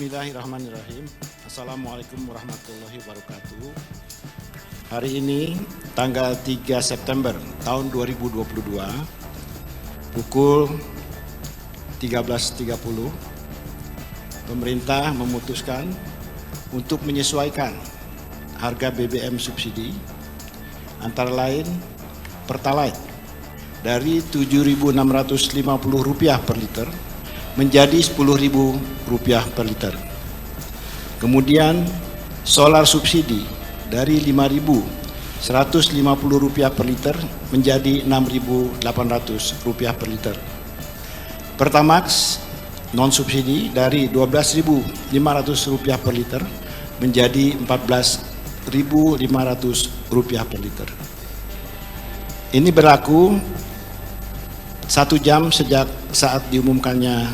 Bismillahirrahmanirrahim. Assalamualaikum warahmatullahi wabarakatuh. Hari ini tanggal 3 September tahun 2022 pukul 13.30 pemerintah memutuskan untuk menyesuaikan harga BBM subsidi antara lain Pertalite dari Rp7.650 per liter menjadi Rp10.000 per liter. Kemudian solar subsidi dari Rp5.150 per liter menjadi Rp6.800 per liter. Pertamax non subsidi dari Rp12.500 per liter menjadi Rp14.500 per liter. Ini berlaku 1 jam sejak saat diumumkannya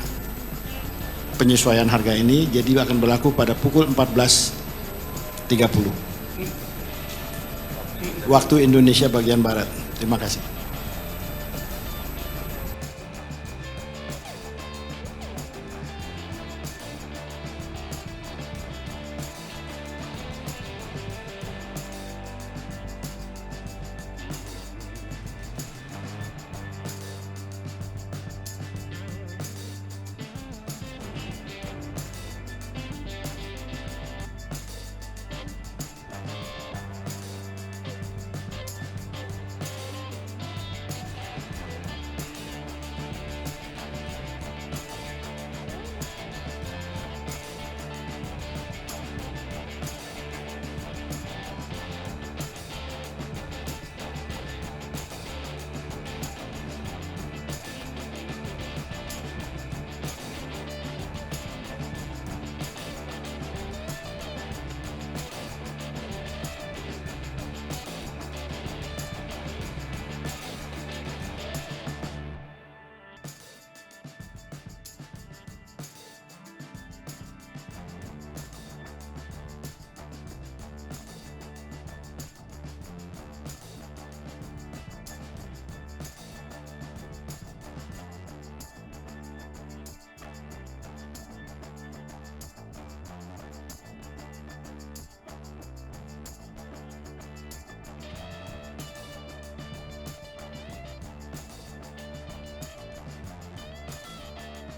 penyesuaian harga ini, jadi akan berlaku pada pukul 14.30 waktu Indonesia bagian Barat. Terima kasih.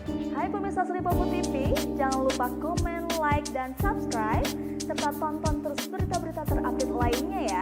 Hai pemirsa Sri Popo TV, jangan lupa komen, like, dan subscribe, serta tonton terus berita-berita terupdate lainnya ya.